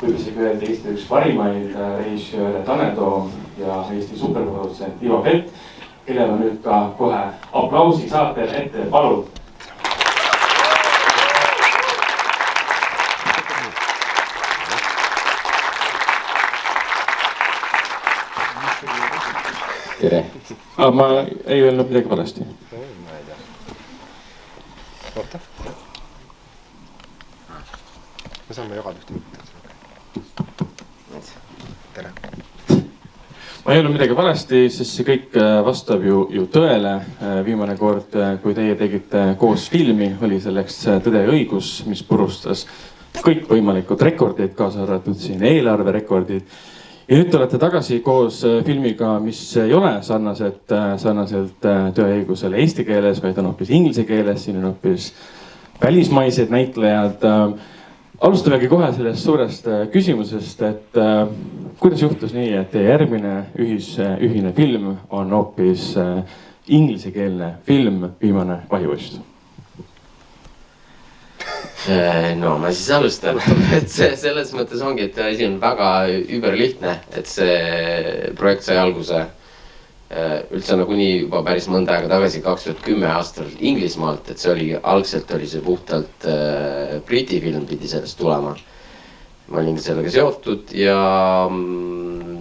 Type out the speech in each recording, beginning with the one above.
võib isegi öelda Eesti üks parimaid režissööre Tanel Toom ja Eesti superprodutsent Ivo Felt, kellel on nüüd ka kohe aplausi saatel ette, palun. Tere. Ma ei öelnud midagi valesti. Ma ei tea. Oota. Me saame jagada ühte mitte. Tere. Ma ei öelnud midagi valesti, sest see kõik vastab ju tõele. Viimane kord, kui teie tegite koos filmi, oli selleks Tõde ja õigus, mis purustas kõik võimalikud rekordid, kaasa arvatud siin eelarverekordid. Ja nüüd te olete tagasi koos filmiga, mis ei ole sarnaselt Tõe ja õigusele eesti keeles, vaid on hoopis inglise keeles. Siin on hoopis välismaised näitlejad. Alustamegi kohe sellest suurest küsimusest, et kuidas juhtus nii, et teie järgmine ühine film on hoopis inglisekeelne film Viimane vahivost? No ma siis alustan, et selles mõttes ongi, et asi on väga überlihtne, et see projekt sai alguse üldse nagunii juba päris mõnda aega tagasi 2010 aastal Inglismaalt, et algselt oli see puhtalt Briti film pidi sellest tulema. Ma olin sellega seotud ja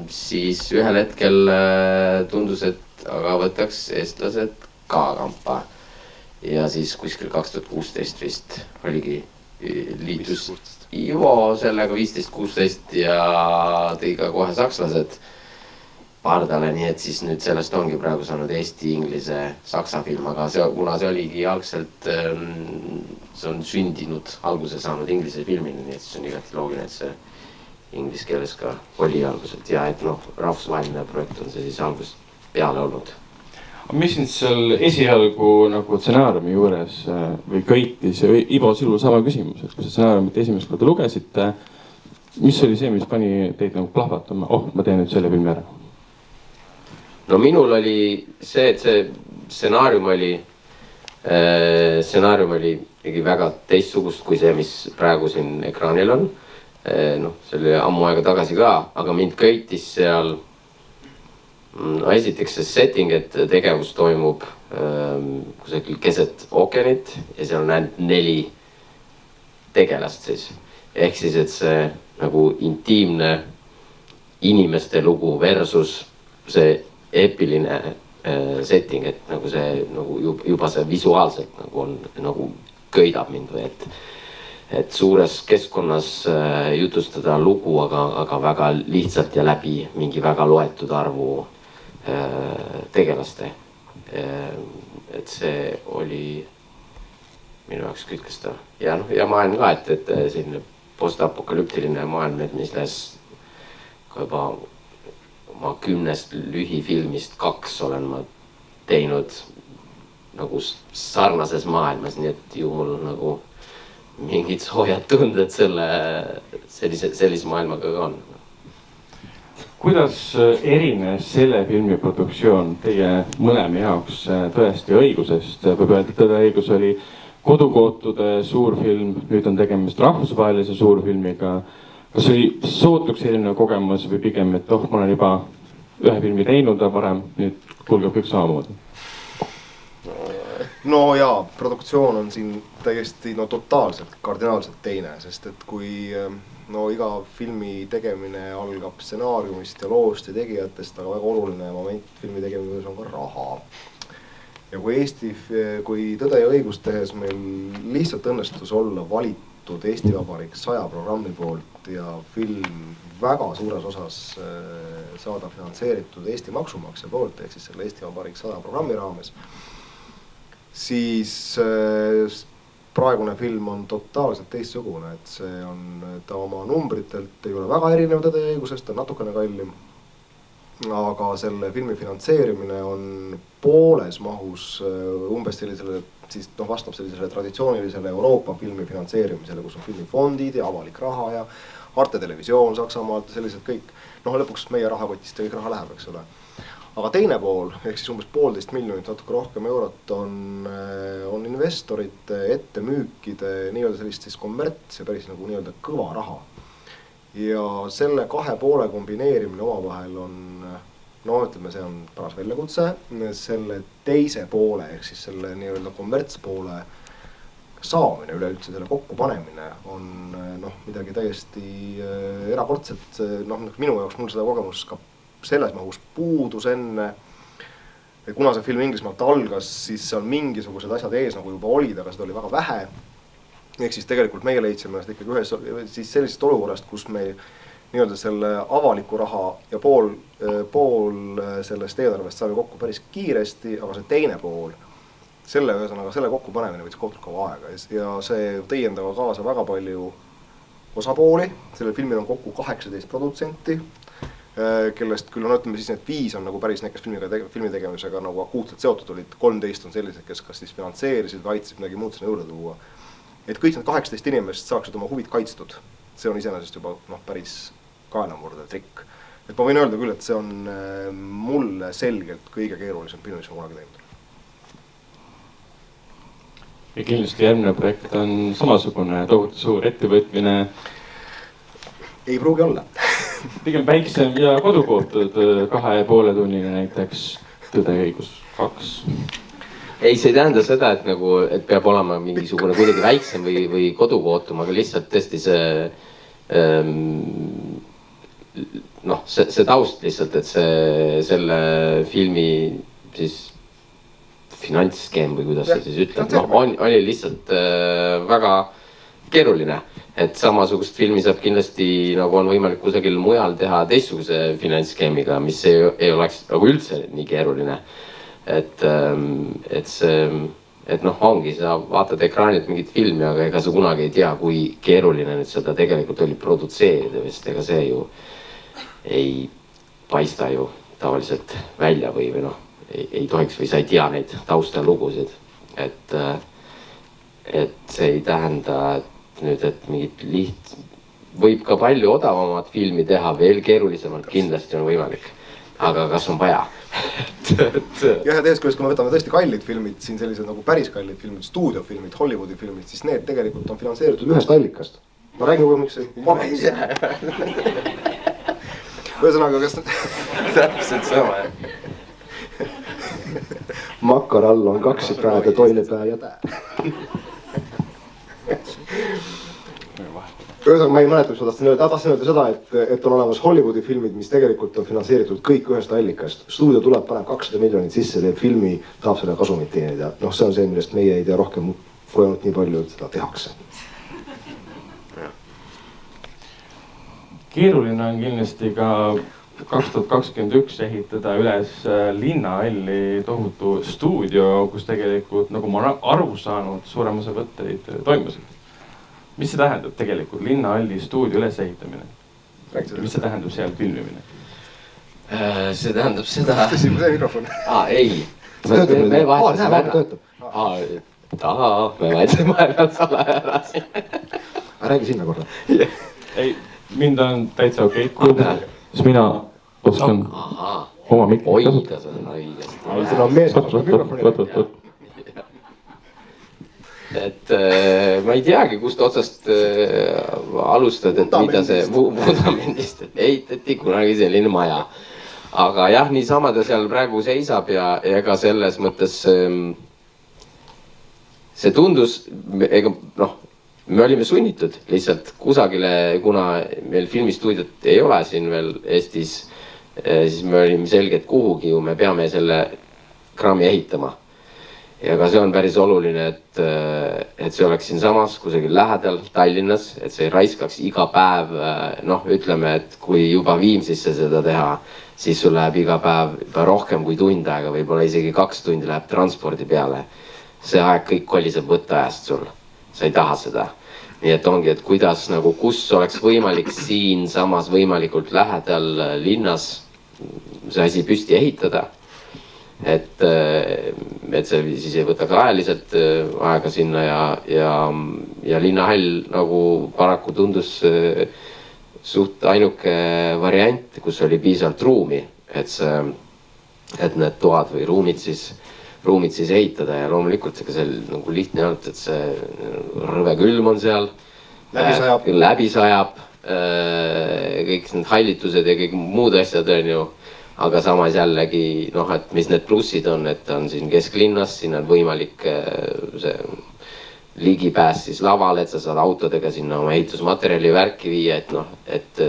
siis ühel hetkel tundus, et aga võtaks eestlased ka kampa. Ja siis kuskil 2016 vist oligi liitus Ivo sellega 15-16 ja tõi ka kohe sakslased pardale, nii et siis nüüd sellest ongi praegu saanud Eesti, inglise, saksa film, aga kuna see oligi algselt, see on sündinud, alguse saanud inglise filmini, nii et siis on igati loogiline, et see inglise keeles ka oli alguselt ja et rahvusvaheline projekt on see siis algusest peale olnud. Mis sind seal esialgu nagu stsenaariumi juures või köitis ja Ivo Silu sama küsimus, et kui sa stsenaariumit esimest korda lugesite, mis oli see, mis pani teid nagu plahvatama? Ma teen nüüd selle filmi ära. No minul oli see, et see stsenaarium oli väga teistsugust kui see, mis praegu siin ekraanil on. See oli ammu aega tagasi ka, aga mind köitis seal esiteks see setting, et tegevus toimub kusagil keset ookeanit ja seal on ainult 4 tegelast siis. Ehk siis, et see nagu intiimne inimeste lugu versus see eepiline setting, et nagu see nagu juba see visuaalselt nagu on nagu köidab mind või et suures keskkonnas jutustada lugu, aga väga lihtsalt ja läbi mingi väga loetud arvu tegelaste. Et see oli minu jaoks kütkestav. Ja maailm ka, et selline postapokalüptiline maailm, et milles juba oma 10 lühifilmist 2 olen ma teinud nagu sarnases maailmas, nii et ju mul nagu mingid soojad tunded sellise maailmaga ka on. Kuidas erines selle filmi produktsioon teie mõlema jaoks Tõest ja õigusest? Võib öelda, Tõde ja õigus oli kodukootude suurfilm, nüüd on tegemist rahvusvahelise suurfilmiga. Kas oli sootuks erinev kogemus või pigem, et ma olen juba ühe filmi teinud varem, nüüd kulgeb kõik samamoodi? No jaa, produktsioon on siin täiesti totaalselt, kardinaalselt teine, sest et kui iga filmi tegemine algab stsenaariumist ja loost ja tegijatest, aga väga oluline moment filmi tegemises on ka raha. Ja kui Tõde ja õigus tehes meil lihtsalt õnnestus olla valitud Eesti Vabariik 100 programmi poolt ja film väga suures osas saada finantseeritud Eesti maksumaksja poolt, ehk siis selle Eesti Vabariik 100 programmi raames, siis praegune film on totaalselt teistsugune, et ta oma numbritelt ei ole väga erinev Tõde ja õigusest, ta on natukene kallim. Aga selle filmi finantseerimine on pooles mahus umbes sellisele, siis vastab sellisele traditsioonilisele Euroopa filmi finantseerimisele, kus on filmifondid ja avalik raha ja Arte Televisioon Saksamaalt ja sellised kõik. Lõpuks meie rahakotist ja kõik raha läheb, eks ole. Aga teine pool, ehk siis umbes 1,5 miljonit, natuke rohkem eurot on investorite, ettemüükide, nii-öelda sellist siis kommerts ja päris nagu nii-öelda kõva raha. ja selle kahe poole kombineerimine omavahel on, no ütleme, see on paras väljakutse. Selle teise poole ehk siis selle nii-öelda kommertspoole saamine üleüldse, selle kokkupanemine on midagi täiesti erakordset. Minu jaoks mul seda kogemust ka selles mahus puudus enne. Kuna see film Inglismaalt algas, siis seal mingisugused asjad ees nagu juba olid, aga seda oli väga vähe. Ehk siis tegelikult meie leidsime ikkagi ühes siis sellisest olukorrast, kus meil nii-öelda selle avaliku raha ja pool sellest eelarvest saime kokku päris kiiresti, aga see teine pool, selle kokkupanemine võttis kohtul kaua aega ja see tõi endaga kaasa väga palju osapooli. Sellel filmil on kokku 18 produtsenti, kellest küll on, ütleme siis need 5 on nagu päris need, kes filmi tegemisega nagu akuutselt seotud olid, 13 on sellised, kes kas siis finantseerisid või aitasid midagi muud sinna juurde tuua. Et kõik need 18 inimest saaksid oma huvid kaitstud. See on iseenesest juba päris kaenamurde trikk. Et ma võin öelda küll, et see on mulle selgelt kõige keerulisem film, mis ma kunagi teinud. Ja kindlasti järgmine projekt on samasugune tohutu suur ettevõtmine. Ei pruugi olla. Pigem väiksem ja kodukootud 2,5 tunnine näiteks Tõde ja õigus 2. Ei, see ei tähenda seda, et nagu, et peab olema mingisugune kuidagi väiksem või kodukootum, aga lihtsalt tõesti see taust lihtsalt, et selle filmi siis finantsskeem või kuidas see siis ütleb, oli lihtsalt väga keeruline. Et samasugust filmi saab kindlasti nagu on võimalik kusagil mujal teha teistsuguse finantsskeemiga, mis ei oleks nagu üldse nii keeruline. Et ongi, sa vaatad ekraanilt mingit filmi, aga ega sa kunagi ei tea, kui keeruline nüüd seda tegelikult oli produtseerida, sest ega see ju ei paista ju tavaliselt välja või ei tohiks või sa ei tea neid taustalugusid. Et see ei tähenda, et mingit võib ka palju odavamat filmi teha, veel keerulisemalt kindlasti on võimalik. Aga kas on vaja? Ja teisest küljest, kui me võtame tõesti kallid filmid, siin sellised nagu päris kallid filmid, stuudiofilmid, Hollywoodi filmid, siis need tegelikult on finantseeritud ühest allikast. Ma räägin juba, miks see ühesõnaga, kas täpselt sama, Makar all on 2 päev ja toine päev ja tää. Ühesõnaga, ma ei mäleta, mis ma tahtsin öelda seda, et on olemas Hollywoodi filmid, mis tegelikult on finantseeritud kõik ühest allikast. Stuudio tuleb, paneb 200 miljonit sisse, teeb filmi, tahab selle kasumit teenida. See on see, millest meie ei tea rohkem kui ainult nii palju, et seda tehakse. Keeruline on kindlasti ka 2021 ehitada üles linnahalli tohutu stuudio, kus tegelikult, nagu ma aru saanud, suurem osa võtteid toimusid. Mis see tähendab tegelikult linnahalli stuudio üles ehitamine? Mis see tähendab seal filmimine? See tähendab seda... See mikrofon. Ei. Me vahetasime ära. Me vahetasime vahepeal sala ära siin. Räägi sinna korda. Ei, mind on täitsa okei. Siis mina oskan oma mikri kasutada. Oida, see on õigesti. Seda on mees. Et ma ei teagi, kust otsast alustad, et mida see vundamendist, et ehitati kunagi selline maja. Aga jah, niisama ta seal praegu seisab ja ega selles mõttes see tundus, me olime sunnitud lihtsalt kusagile, kuna meil filmistuudiot ei ole siin veel Eestis, siis me olime selged kuhugi ju, me peame selle kraami ehitama. Ja ka see on päris oluline, et see oleks siin samas kusagil lähedal Tallinnas, et see ei raiskaks iga päev, ütleme, et kui juba Viimsisse seda teha, siis sul läheb iga päev juba rohkem kui tund aega, võib-olla isegi 2 tundi läheb transpordi peale. See aeg kõik koliseb võtteajast sul, sa ei taha seda. Nii et ongi, et kuidas, kus oleks võimalik siin samas võimalikult lähedal linnas see asi püsti ehitada. Et see siis ei võta ka ajaliselt aega sinna ja linnahall nagu paraku tundus suht ainuke variant, kus oli piisavalt ruumi, et need toad või ruumid siis ehitada ja loomulikult see nagu lihtne olnud, et see rõve külm on seal, läbi sajab, kõik need hallitused ja kõik muud asjad on ju. Aga samas jällegi, noh, et mis need plussid on, et on siin kesklinnas, siin on võimalik see ligipääs siis lavale, et sa saad autodega sinna oma ehitusmaterjali värki viia, et noh, et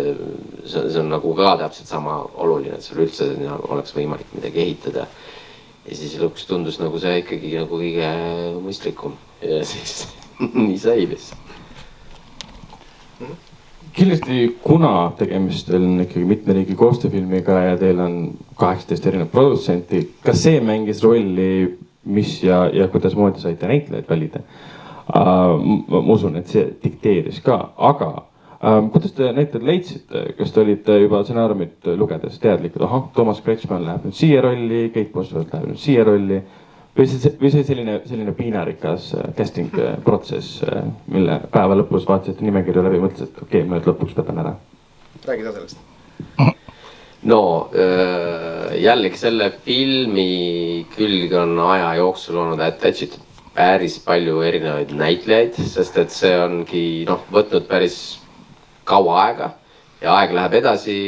see on nagu ka täpselt sama oluline, et sul üldse oleks võimalik midagi ehitada. Ja siis lõpuks tundus nagu see ikkagi nagu kõige mõistlikum ja siis nii sai lihtsalt. Kindlasti, kuna tegemist on ikkagi mitme riigi koostööfilmiga ja teil on 18 erinevat produtsenti, kas see mängis rolli, mis ja kuidas moodi saite näitlejaid valida? Ma usun, et see dikteeris ka, aga kuidas te näitlejad leidsite, kas te olite juba stsenaariumit lugedes teadlikud, ahah, Toomas Kretschmann läheb nüüd siia rolli, Keit Bosworth läheb nüüd siia rolli või see selline piinarikas casting protsess, mille päeva lõpus vaatasite nimekirju läbi, mõtlesid, et okei, ma nüüd lõpuks võtan ära. Räägi sa sellest. No jällegi selle filmi külge on aja jooksul olnud attached päris palju erinevaid näitlejaid, sest et see ongi võtnud päris kaua aega ja aeg läheb edasi.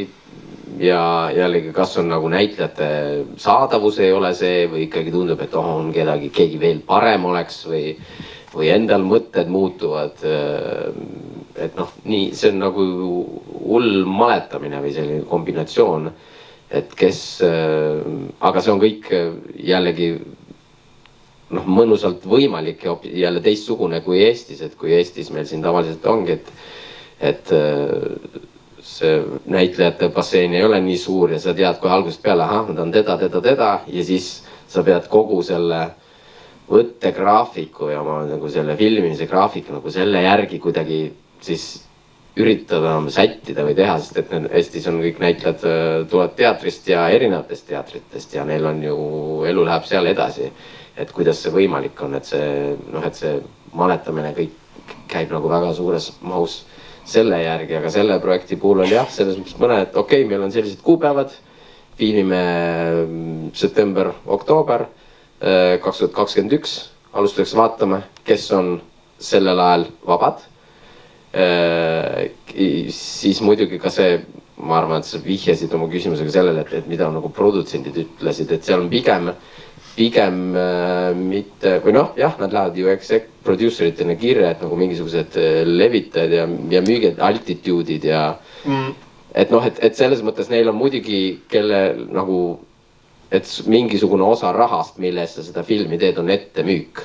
Ja jällegi, kas on nagu näitlejate saadavus ei ole see või ikkagi tundub, et on keegi veel parem oleks või endal mõtted muutuvad. Et nii, see on nagu hull maletamine või selline kombinatsioon, et aga see on kõik jällegi mõnusalt võimalik ja jälle teistsugune kui Eestis, et kui Eestis meil siin tavaliselt ongi, et see näitlejate basseen ei ole nii suur ja sa tead kohe algusest peale, nad on teda ja siis sa pead kogu selle võttegraafiku ja oma nagu selle filmimise graafiku nagu selle järgi kuidagi siis üritada sättida või teha, sest et Eestis on kõik näitlejad tulevad teatrist ja erinevatest teatritest ja neil on ju, elu läheb seal edasi. Et kuidas see võimalik on, et see maletamine kõik käib nagu väga suures mahus selle järgi, aga selle projekti puhul oli jah, selles mõttes mõned, okei, meil on sellised kuupäevad, filmime september-oktoober 2021, alustatakse vaatama, kes on sellel ajal vabad. Siis muidugi ka see, ma arvan, et sa vihjasid oma küsimusega sellele, et mida nagu produtsendid ütlesid, et seal on pigem mitte, või jah, nad lähevad ju produceritena kirja, et nagu mingisugused levitajad ja müügid, altitude'id ja et selles mõttes neil on muidugi, kelle nagu, et mingisugune osa rahast, milles sa seda filmi teed, on ettemüük.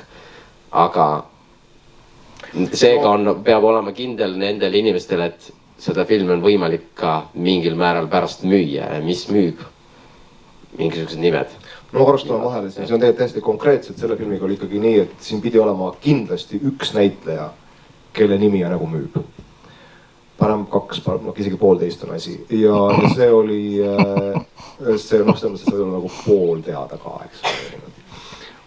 Aga seega peab olema kindel nendel inimestel, et seda filmi on võimalik ka mingil määral pärast müüa ja mis müüb mingisugused nimed. No korrastame vahele, see on täiesti konkreetselt, selle filmiga oli ikkagi nii, et siin pidi olema kindlasti üks näitleja, kelle nimi nagu müüb. Parem 2, isegi 1,5 on asi. Ja see oli, see oli nagu pool teada ka, eks.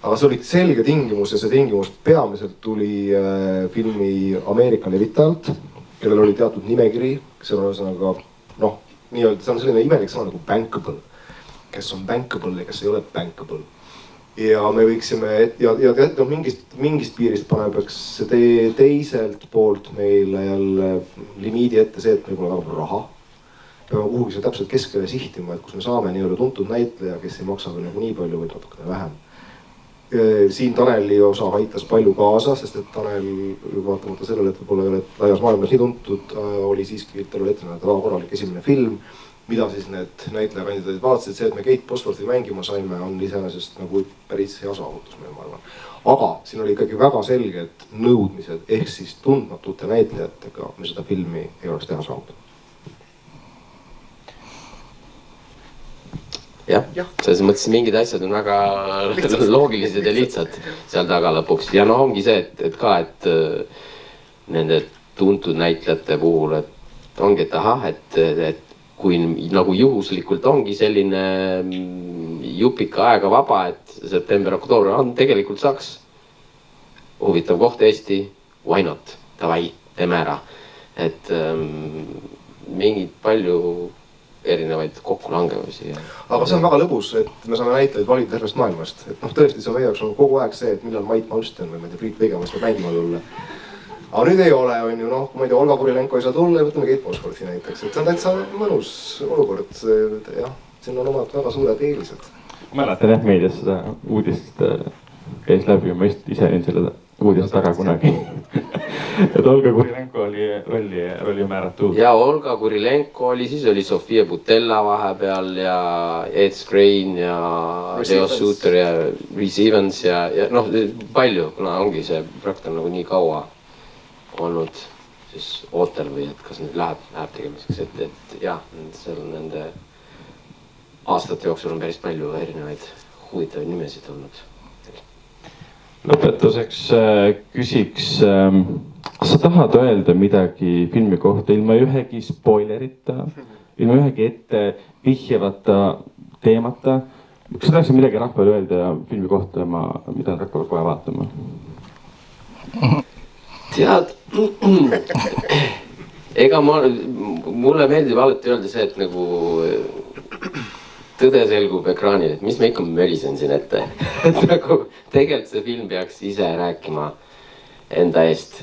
Aga see oli selge tingimus ja see tingimus peamiselt tuli filmi Ameerika levitajalt, kellel oli teatud nimekiri, see on ühesõnaga, nii-öelda, see on selline imelik sõna nagu bankable. Kes on bankable ja kes ei ole bankable. Ja me võiksime, ja mingist piirist panebaks teiselt poolt meile jälle limiidi ette see, et meil pole väga raha. Peame kuhugi see täpselt keskele sihtima, et kus me saame nii-öelda tuntud näitleja, kes ei maksa nagu nii palju või natukene vähem. Siin Taneli osa aitas palju kaasa, sest et Tanel vaatamata sellele, et võib-olla ei ole laias maailmas nii tuntud, oli siiski, tal oli ette väga korralik esimene film, mida siis need näitlejakandidaadid vaatasid, see, et me Keit Bosworthi mängima saime, on iseenesest nagu päris hea saavutus, ma arvan. Aga siin oli ikkagi väga selged nõudmised, ehk siis tundmatute näitlejatega me seda filmi ei oleks teha saanud. Jah, selles mõttes mingid asjad on väga loogilised ja lihtsad seal taga lõpuks. Ja ongi see, et nende tuntud näitlejate puhul, et ongi, et ahah, et kui nagu juhuslikult ongi selline jupika aega vaba, et september-oktoober on tegelikult saaks huvitav koht Eesti, why not, davai, teeme ära. Et mingid palju erinevaid kokkulangevusi. Aga see on väga lõbus, et me saame näitlejaid valida tervest maailmast. Et tõesti, see meie jaoks on kogu aeg see, et millal Mait Malmsten või Priit Vegemast peab mängima tulla. aga nüüd ei ole, on ju, noh, ma ei tea, Olga Kurilenko ei saa tulla ja võtame Keit Bosworthi näiteks, et see on täitsa mõnus olukord, jah, siin on omad väga suured eelised. mäletan jah, meedias seda uudist käis läbi ja ma ise olin selle uudist taga kunagi. et Olga Kurilenko oli rolli määratud. ja Olga Kurilenko oli, siis oli Sofia Boutella vahepeal ja Ed Skrein ja Leo Suter ja Rhys Evans ja noh, palju, kuna ongi see projekt on nagu nii kaua olnud siis ootel või et kas nüüd läheb tegemiseks, et jah, seal nende aastate jooksul on päris palju erinevaid huvitavaid nimesid olnud. lõpetuseks küsiks, kas sa tahad öelda midagi filmi kohta ilma ühegi spoilerita, ilma ühegi ette vihjavata teemata? Kas sa tahaksid midagi rahvale öelda filmi kohta, mida nad hakkavad kohe vaatama? Tead, ega mulle meeldib alati öelda see, et nagu tõde selgub ekraanil, et mis ma ikka mölisen siin ette. et nagu tegelikult see film peaks ise rääkima enda eest.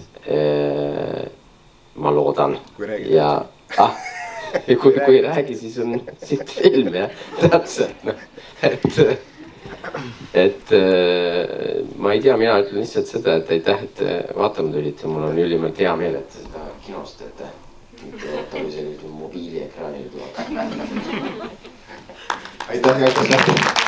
Ma loodan. Ja kui ei räägi, siis on siit film jah, täpselt noh, et ma ei tea, mina ütlen lihtsalt seda, et aitäh, et vaatama tulite, mul on ülimalt hea meel, et seda kinost teete. Ootame sellise mobiiliekraanil tuleb. aitäh, aitäh.